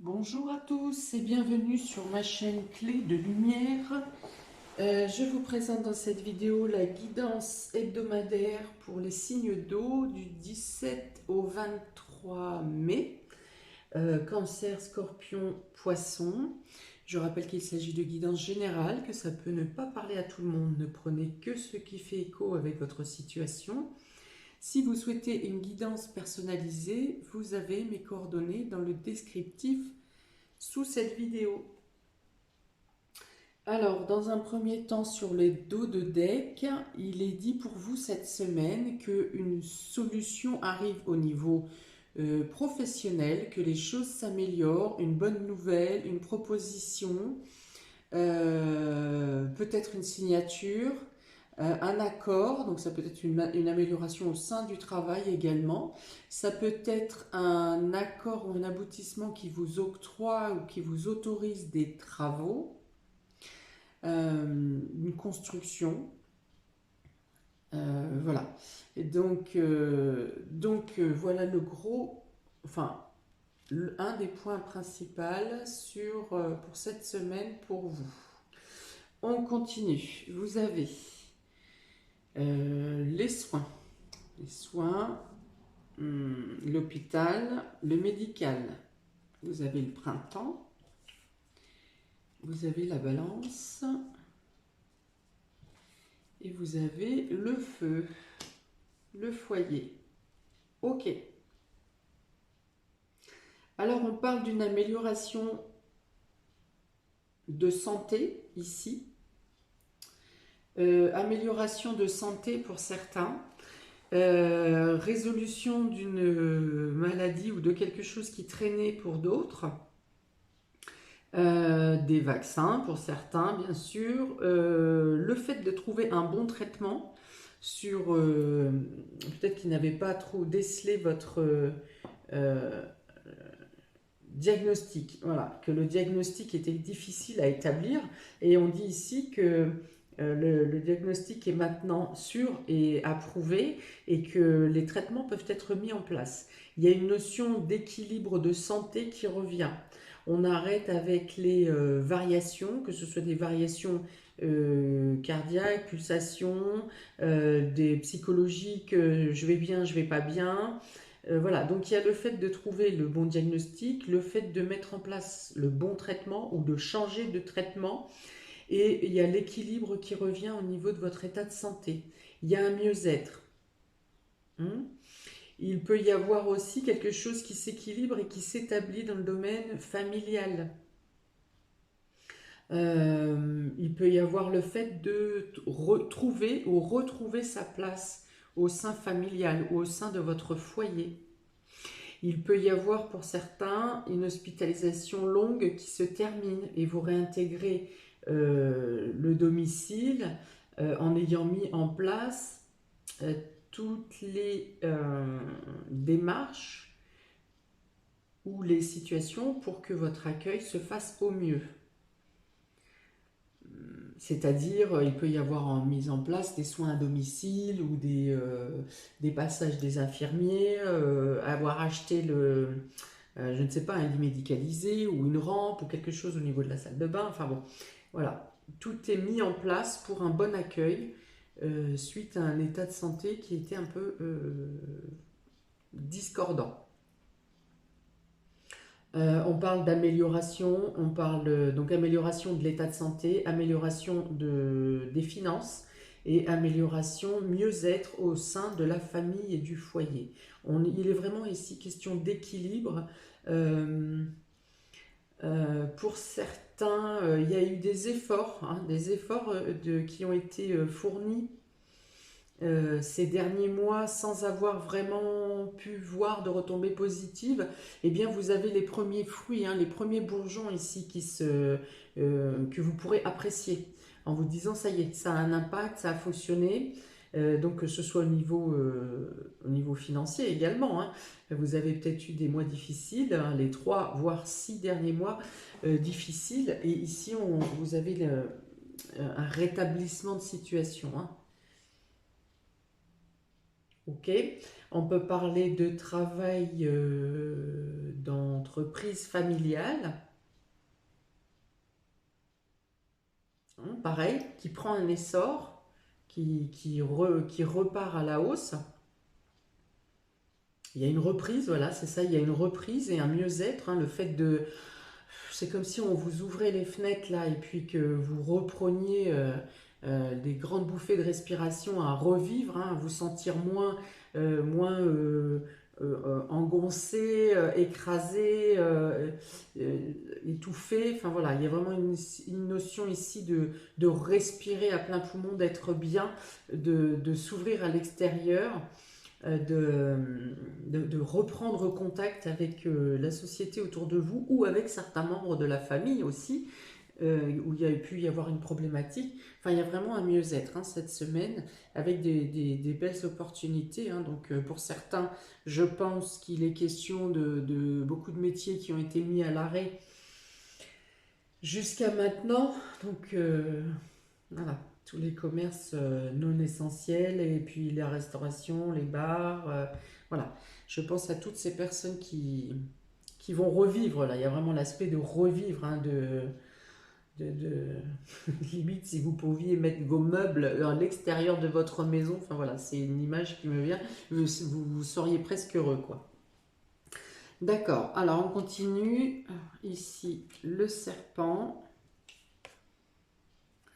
Bonjour à tous et bienvenue sur ma chaîne Clé de Lumière. Je vous présente dans cette vidéo la guidance hebdomadaire pour les signes d'eau du 17 au 23 mai. Cancer, Scorpion, Poisson. Je rappelle qu'il s'agit de guidance générale, que ça peut ne pas parler à tout le monde. Ne prenez que ce qui fait écho avec votre situation. Si vous souhaitez une guidance personnalisée, vous avez mes coordonnées dans le descriptif sous cette vidéo. Alors, dans un premier temps, sur les dos de deck, il est dit pour vous cette semaine qu'une solution arrive au niveau professionnel, que les choses s'améliorent, une bonne nouvelle, une proposition, peut-être une signature, un accord, donc ça peut être une amélioration au sein du travail également. Ça peut être un accord ou un aboutissement qui vous octroie ou qui vous autorise des travaux, une construction. Voilà. Et voilà le gros, enfin, un des points principaux pour cette semaine pour vous. On continue. Vous avez les soins. Les soins, l'hôpital, le médical. Vous avez le printemps. Vous avez la balance. Et vous avez le feu, le foyer. Ok. Alors on parle d'une amélioration de santé ici. Amélioration de santé pour certains. Résolution d'une maladie ou de quelque chose qui traînait pour d'autres. Des vaccins pour certains, bien sûr. Le fait de trouver un bon traitement sur... peut-être qu'ils n'avaient pas trop décelé votre diagnostic. Voilà, que le diagnostic était difficile à établir. Et on dit ici que le diagnostic est maintenant sûr et approuvé et que les traitements peuvent être mis en place. Il y a une notion d'équilibre de santé qui revient. On arrête avec les variations, que ce soit des variations cardiaques, pulsations, des psychologiques, je vais bien, je vais pas bien. Voilà, donc il y a le fait de trouver le bon diagnostic, le fait de mettre en place le bon traitement ou de changer de traitement, et il y a l'équilibre qui revient au niveau de votre état de santé. Il y a un mieux-être. Il peut y avoir aussi quelque chose qui s'équilibre et qui s'établit dans le domaine familial. Il peut y avoir le fait de retrouver sa place au sein familial ou au sein de votre foyer. Il peut y avoir pour certains une hospitalisation longue qui se termine et vous réintégrez le domicile en ayant mis en place toutes les démarches ou les situations pour que votre accueil se fasse au mieux. C'est-à-dire, il peut y avoir en mise en place des soins à domicile ou des passages des infirmiers, avoir acheté je ne sais pas, un lit médicalisé ou une rampe ou quelque chose au niveau de la salle de bain. Enfin bon, voilà. Tout est mis en place pour un bon accueil suite à un état de santé qui était un peu discordant. On parle d'amélioration, on parle donc amélioration de l'état de santé, amélioration des finances et amélioration, mieux-être au sein de la famille et du foyer. Il est vraiment ici question d'équilibre. Pour certains, il y a eu des efforts, qui ont été fournis ces derniers mois sans avoir vraiment pu voir de retombées positives. Eh bien vous avez les premiers fruits, les premiers bourgeons ici que vous pourrez apprécier en vous disant ça y est, ça a un impact, ça a fonctionné. Donc que ce soit au niveau financier également. Vous avez peut-être eu des mois difficiles, les 3 voire 6 derniers mois difficiles, et ici vous avez un rétablissement de situation. Ok. On peut parler de travail d'entreprise familiale, hein, pareil, qui prend un essor, qui repart à la hausse. Il y a une reprise, voilà, c'est ça, il y a une reprise et un mieux-être, hein, le fait de... C'est comme si on vous ouvrait les fenêtres là et puis que vous repreniez des grandes bouffées de respiration à revivre, hein, à vous sentir moins engoncé, écrasé, étouffé. Enfin voilà, il y a vraiment une notion ici de respirer à plein poumon, d'être bien, de s'ouvrir à l'extérieur, de reprendre contact avec la société autour de vous ou avec certains membres de la famille aussi, où il y a pu y avoir une problématique. Enfin, il y a vraiment un mieux-être, hein, cette semaine avec des belles opportunités, hein. Donc, pour certains, je pense qu'il est question de beaucoup de métiers qui ont été mis à l'arrêt jusqu'à maintenant. Donc, voilà, tous les commerces non essentiels et puis la restauration, les bars, voilà. Je pense à toutes ces personnes qui vont revivre là. Il y a vraiment l'aspect de revivre, hein, de limite si vous pouviez mettre vos meubles à l'extérieur de votre maison. Enfin voilà, c'est une image qui me vient. Vous seriez presque heureux, quoi. D'accord, alors on continue. Ici, le serpent.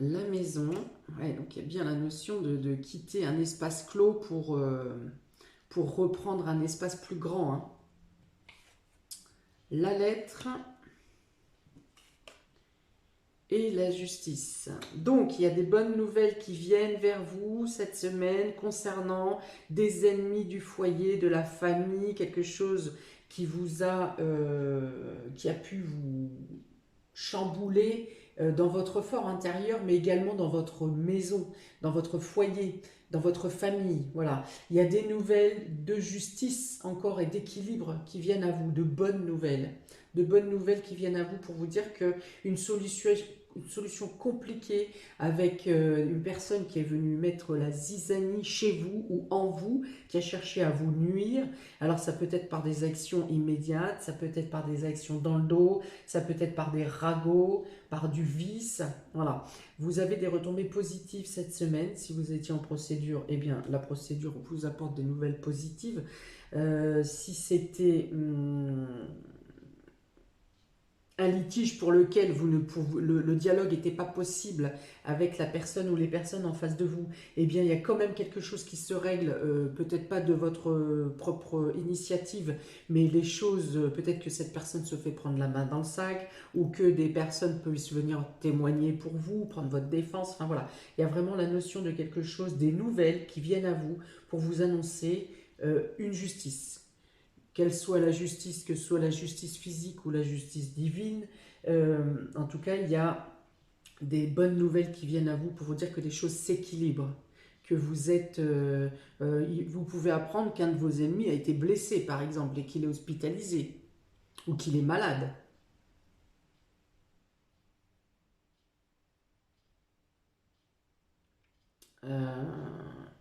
La maison, ouais, donc il y a bien la notion de quitter un espace clos pour reprendre un espace plus grand, hein. La lettre et la justice. Donc il y a des bonnes nouvelles qui viennent vers vous cette semaine concernant des ennemis du foyer, de la famille, quelque chose qui a pu vous chambouler dans votre fort intérieur, mais également dans votre maison, dans votre foyer, dans votre famille. Voilà. Il y a des nouvelles de justice encore et d'équilibre qui viennent à vous, de bonnes nouvelles. De bonnes nouvelles qui viennent à vous pour vous dire que une solution compliquée avec une personne qui est venue mettre la zizanie chez vous ou en vous, qui a cherché à vous nuire. Alors ça peut être par des actions immédiates, ça peut être par des actions dans le dos, ça peut être par des ragots, par du vice. Voilà. Vous avez des retombées positives cette semaine. Si vous étiez en procédure, eh bien la procédure vous apporte des nouvelles positives. Si c'était un litige pour lequel le dialogue n'était pas possible avec la personne ou les personnes en face de vous, eh bien il y a quand même quelque chose qui se règle, peut-être pas de votre propre initiative, mais les choses, peut-être que cette personne se fait prendre la main dans le sac, ou que des personnes puissent venir témoigner pour vous, prendre votre défense, enfin voilà. Il y a vraiment la notion de quelque chose, des nouvelles qui viennent à vous pour vous annoncer une justice. Quelle soit la justice, que ce soit la justice physique ou la justice divine, en tout cas, il y a des bonnes nouvelles qui viennent à vous pour vous dire que les choses s'équilibrent, que vous pouvez apprendre qu'un de vos ennemis a été blessé, par exemple, et qu'il est hospitalisé, ou qu'il est malade. Euh,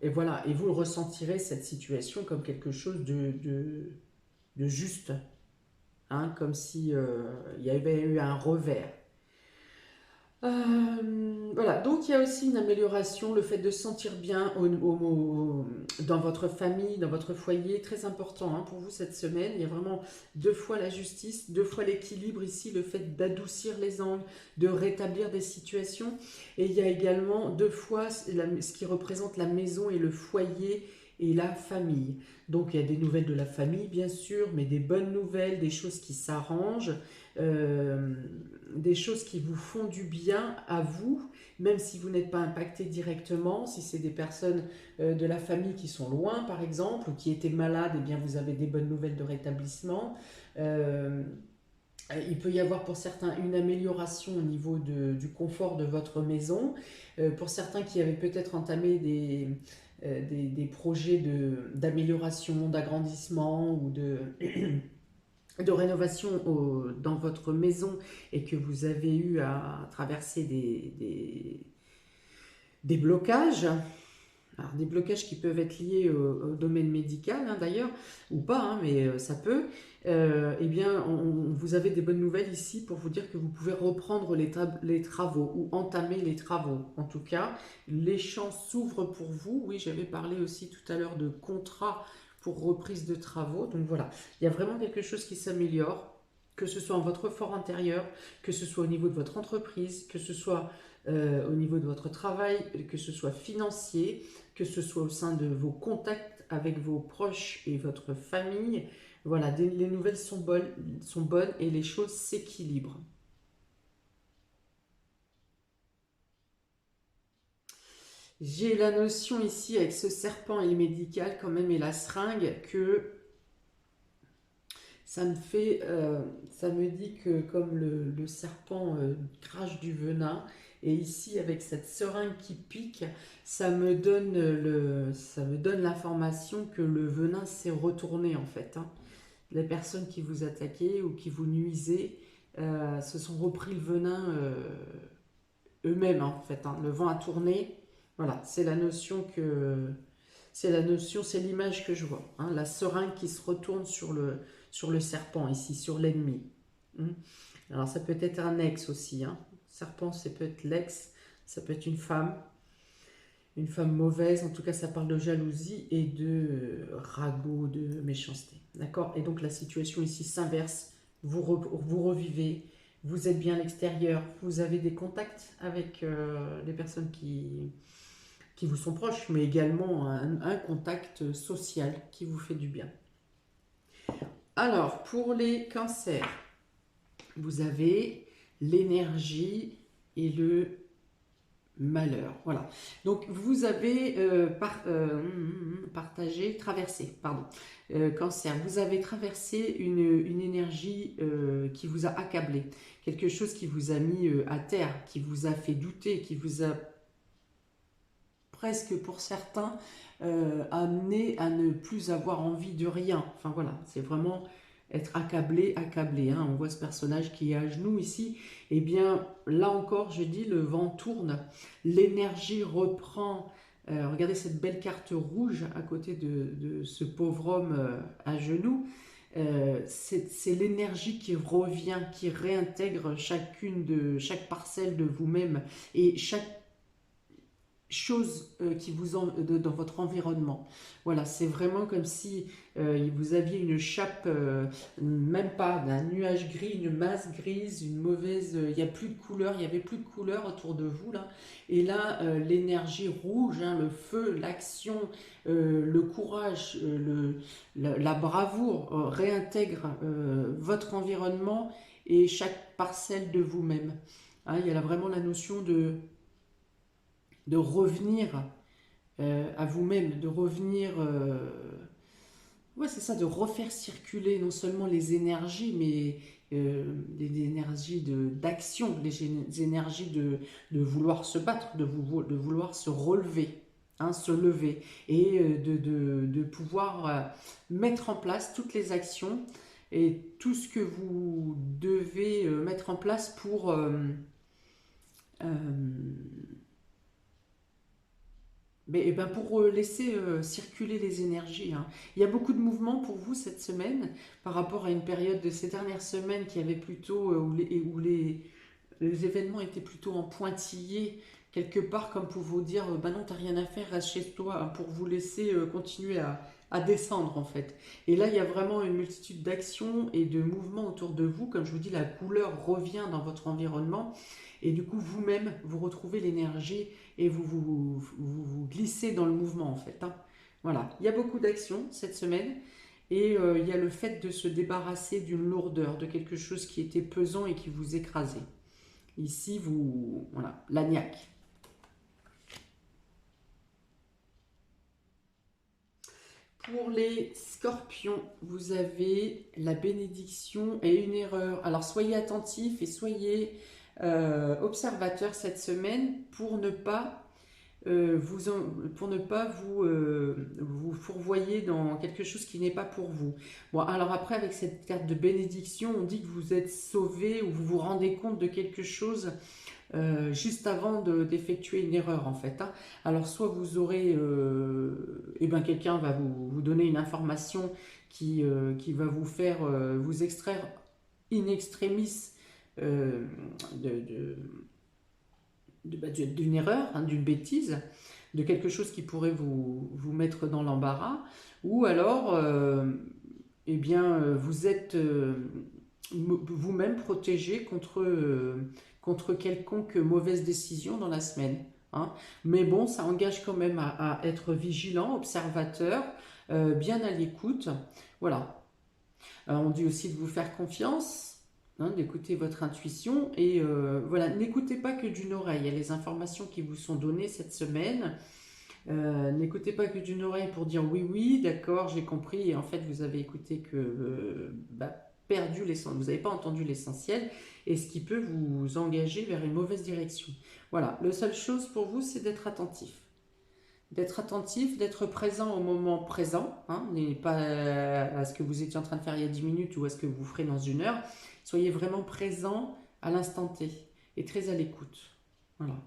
et voilà, et vous le ressentirez, cette situation, comme quelque chose de juste, hein, comme si il y avait eu un revers. Voilà, donc il y a aussi une amélioration, le fait de se sentir bien dans votre famille, dans votre foyer, très important, hein, pour vous cette semaine. Il y a vraiment deux fois la justice, deux fois l'équilibre ici, le fait d'adoucir les angles, de rétablir des situations. Et il y a également deux fois ce qui représente la maison et le foyer et la famille. Donc il y a des nouvelles de la famille, bien sûr, mais des bonnes nouvelles, des choses qui s'arrangent. Euh, des choses qui vous font du bien à vous, même si vous n'êtes pas impacté directement, si c'est des personnes de la famille qui sont loin par exemple, ou qui étaient malades, eh bien vous avez des bonnes nouvelles de rétablissement. Euh, il peut y avoir pour certains une amélioration au niveau du confort de votre maison. Pour certains qui avaient peut-être entamé des projets d'amélioration, d'agrandissement ou de rénovation dans votre maison et que vous avez eu à traverser des blocages, Alors, des blocages qui peuvent être liés au domaine médical, hein, d'ailleurs, ou pas, hein, mais ça peut. Eh bien, vous avez des bonnes nouvelles ici pour vous dire que vous pouvez reprendre les travaux ou entamer les travaux. En tout cas, les champs s'ouvrent pour vous. Oui, j'avais parlé aussi tout à l'heure de contrat pour reprise de travaux. Donc voilà, il y a vraiment quelque chose qui s'améliore, que ce soit en votre fort intérieur, que ce soit au niveau de votre entreprise, que ce soit au niveau de votre travail, que ce soit financier, que ce soit au sein de vos contacts avec vos proches et votre famille. Voilà, les nouvelles sont bonnes et les choses s'équilibrent. J'ai la notion ici avec ce serpent et le médical quand même et la seringue que ça me dit que comme le serpent crache du venin, et ici avec cette seringue qui pique, ça me donne l'information que le venin s'est retourné en fait, hein. Les personnes qui vous attaquaient ou qui vous nuisaient se sont repris le venin eux-mêmes, hein, en fait, hein. Le vent a tourné. Voilà, c'est l'image que je vois, hein. La seringue qui se retourne sur le serpent ici, sur l'ennemi. Hmm. Alors ça peut être un ex aussi, hein. Serpent, c'est peut-être l'ex, ça peut être une femme mauvaise. En tout cas, ça parle de jalousie et de ragot, de méchanceté. D'accord? Et donc la situation ici s'inverse. Vous revivez, vous êtes bien à l'extérieur, vous avez des contacts avec les personnes qui vous sont proches, mais également un contact social qui vous fait du bien. Alors, pour les cancers, vous avez l'énergie et le malheur. Voilà. Donc, vous avez cancer, vous avez traversé une énergie qui vous a accablé, quelque chose qui vous a mis à terre, qui vous a fait douter, qui vous a presque pour certains amené à ne plus avoir envie de rien. Enfin voilà, c'est vraiment être accablé, accablé, hein. On voit ce personnage qui est à genoux ici. Eh bien, là encore, je dis, le vent tourne, l'énergie reprend. Regardez cette belle carte rouge à côté de ce pauvre homme à genoux. C'est l'énergie qui revient, qui réintègre chaque parcelle de vous-même et chaque chose dans votre environnement. Voilà, c'est vraiment comme si vous aviez une chape, même pas d'un nuage gris, une masse grise, une mauvaise. Il n'y a plus de couleur, il y avait plus de couleur autour de vous là. Et là, l'énergie rouge, hein, le feu, l'action, le courage, la bravoure réintègre votre environnement et chaque parcelle de vous-même. Hein, il y a là vraiment la notion de revenir à vous-même, de revenir, ouais, c'est ça, de refaire circuler non seulement les énergies, mais les énergies d'action, les énergies vouloir se battre, de vouloir se relever, hein, se lever, et de pouvoir mettre en place toutes les actions et tout ce que vous devez mettre en place pour pour laisser circuler les énergies, hein. Il y a beaucoup de mouvements pour vous cette semaine par rapport à une période de ces dernières semaines qui avait plutôt où les événements étaient plutôt en pointillé quelque part comme pour vous dire bah non t'as rien à faire, reste chez toi, hein, pour vous laisser continuer à descendre en fait. Et là il y a vraiment une multitude d'actions et de mouvements autour de vous. Comme je vous dis, la couleur revient dans votre environnement et du coup vous-même vous retrouvez l'énergie et vous glissez dans le mouvement en fait, hein. Voilà, il y a beaucoup d'actions cette semaine et il y a le fait de se débarrasser d'une lourdeur, de quelque chose qui était pesant et qui vous écrasait. Ici, voilà, l'agnac. Pour les scorpions, vous avez la bénédiction et une erreur. Alors soyez attentifs et soyez observateurs cette semaine pour ne pas pour ne pas vous fourvoyer dans quelque chose qui n'est pas pour vous. Bon, alors après, avec cette carte de bénédiction, on dit que vous êtes sauvé ou vous vous rendez compte de quelque chose juste avant d'effectuer une erreur en fait, hein. Alors soit vous aurez, eh ben, quelqu'un va vous donner une information qui va vous faire vous extraire in extremis euh, de, d'une erreur, hein, d'une bêtise, de quelque chose qui pourrait vous mettre dans l'embarras, ou alors eh bien, vous êtes vous-même protégé contre quelconque mauvaise décision dans la semaine, hein. Mais bon, ça engage quand même à être vigilant, observateur, bien à l'écoute. Voilà. On dit aussi de vous faire confiance, hein, d'écouter votre intuition. Et voilà, n'écoutez pas que d'une oreille. Il y a les informations qui vous sont données cette semaine. N'écoutez pas que d'une oreille pour dire oui, oui, d'accord, j'ai compris. Et en fait, vous avez écouté que perdu l'essentiel. Vous n'avez pas entendu l'essentiel. Et ce qui peut vous engager vers une mauvaise direction. Voilà, la seule chose pour vous, c'est d'être attentif. D'être attentif, d'être présent au moment présent, hein, et pas à ce que vous étiez en train de faire il y a 10 minutes ou à ce que vous ferez dans une heure. Soyez vraiment présent à l'instant T et très à l'écoute. Voilà.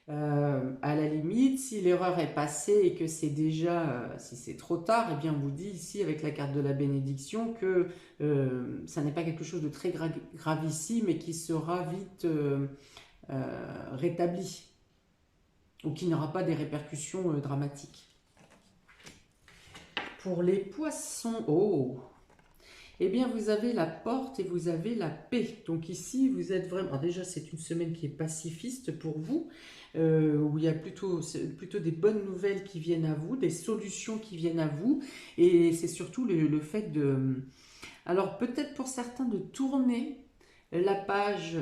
À la limite, si l'erreur est passée et que c'est déjà, si c'est trop tard, eh bien on vous dit ici avec la carte de la bénédiction que ça n'est pas quelque chose de très gravissime et qui sera vite rétabli ou qui n'aura pas des répercussions dramatiques. Pour les poissons, oh, eh bien vous avez la porte et vous avez la paix. Donc ici vous êtes vraiment, alors déjà c'est une semaine qui est pacifiste pour vous, où il y a plutôt des bonnes nouvelles qui viennent à vous, des solutions qui viennent à vous, et c'est surtout le fait de, alors peut-être pour certains de tourner la page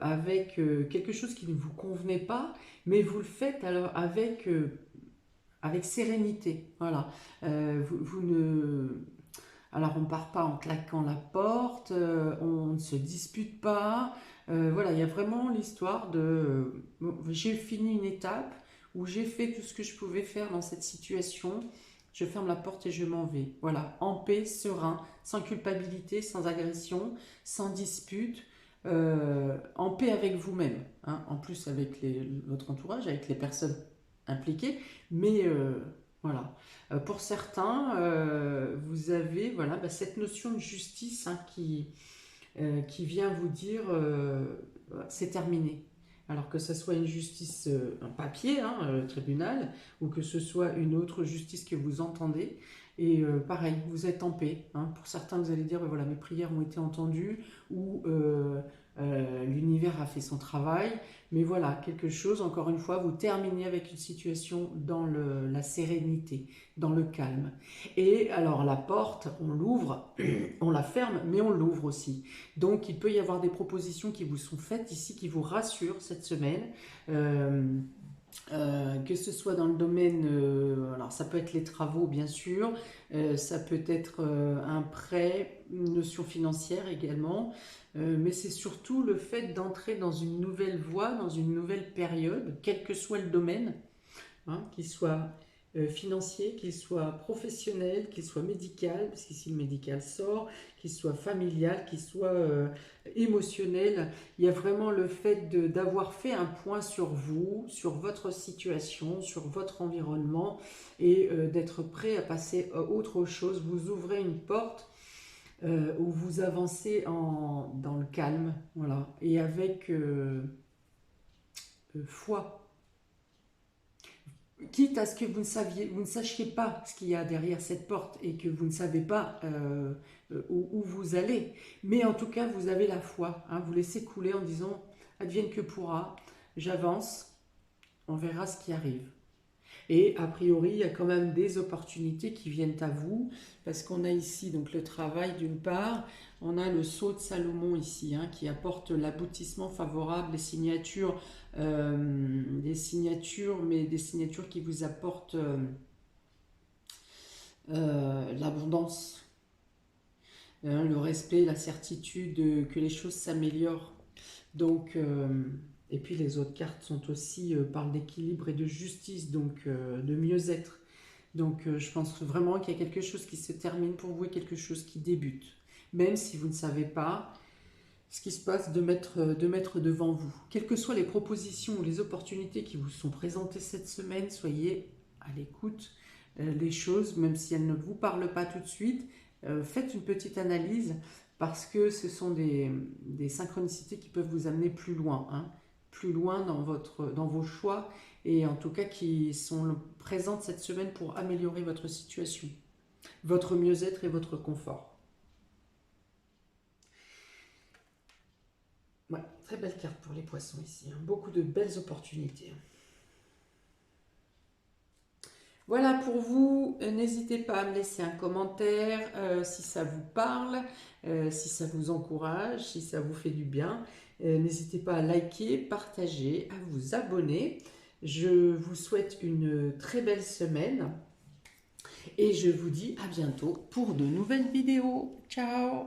avec quelque chose qui ne vous convenait pas, mais vous le faites alors avec sérénité. Voilà. Vous ne... Alors on ne part pas en claquant la porte, on ne se dispute pas. Voilà, il y a vraiment l'histoire de bon, j'ai fini une étape où j'ai fait tout ce que je pouvais faire dans cette situation. Je ferme la porte et je m'en vais. Voilà, en paix, serein, sans culpabilité, sans agression, sans dispute, en paix avec vous-même, hein, en plus avec votre entourage, avec les personnes impliquées. Mais voilà. Pour certains, vous avez voilà, bah, cette notion de justice, hein, qui vient vous dire c'est terminé. Alors que ce soit une justice, un papier, hein, le tribunal, ou que ce soit une autre justice que vous entendez. Et pareil, vous êtes en paix, hein. Pour certains, vous allez dire, voilà, mes prières ont été entendues, ou l'univers a fait son travail. Mais voilà, quelque chose, encore une fois, vous terminez avec une situation dans la sérénité, dans le calme. Et alors la porte, on l'ouvre, on la ferme, mais on l'ouvre aussi. Donc il peut y avoir des propositions qui vous sont faites ici, qui vous rassurent cette semaine. Euh, que ce soit dans le domaine, alors ça peut être les travaux bien sûr, ça peut être un prêt, une notion financière également, mais c'est surtout le fait d'entrer dans une nouvelle voie, dans une nouvelle période, quel que soit le domaine, hein, qu'il soit financier, qu'il soit professionnel, qu'il soit médical, parce qu'ici le médical sort, qu'il soit familial, qu'il soit émotionnel. Il y a vraiment le fait d'avoir fait un point sur vous, sur votre situation, sur votre environnement, et d'être prêt à passer à autre chose. Vous ouvrez une porte où vous avancez dans le calme, voilà, et avec foi. Quitte à ce que vous ne sachiez pas ce qu'il y a derrière cette porte et que vous ne savez pas où vous allez. Mais en tout cas, vous avez la foi, hein, vous laissez couler en disant advienne que pourra, j'avance, on verra ce qui arrive. Et a priori, il y a quand même des opportunités qui viennent à vous, parce qu'on a ici donc le travail d'une part, on a le sceau de Salomon ici, hein, qui apporte l'aboutissement favorable, des signatures, mais des signatures qui vous apportent l'abondance, hein, le respect, la certitude que les choses s'améliorent. Donc, Et puis les autres cartes sont aussi, parlent d'équilibre et de justice, donc de mieux-être. Donc je pense vraiment qu'il y a quelque chose qui se termine pour vous et quelque chose qui débute. Même si vous ne savez pas ce qui se passe de mettre devant vous. Quelles que soient les propositions ou les opportunités qui vous sont présentées cette semaine, soyez à l'écoute des choses, même si elles ne vous parlent pas tout de suite. Faites une petite analyse parce que ce sont des synchronicités qui peuvent vous amener plus loin, hein, plus loin dans vos choix et en tout cas qui sont présentes cette semaine pour améliorer votre situation, votre mieux-être et votre confort. Ouais, très belle carte pour les poissons ici, hein. Beaucoup de belles opportunités. Voilà pour vous, n'hésitez pas à me laisser un commentaire si ça vous parle, si ça vous encourage, si ça vous fait du bien. N'hésitez pas à liker, partager, à vous abonner. Je vous souhaite une très belle semaine et je vous dis à bientôt pour de nouvelles vidéos. Ciao!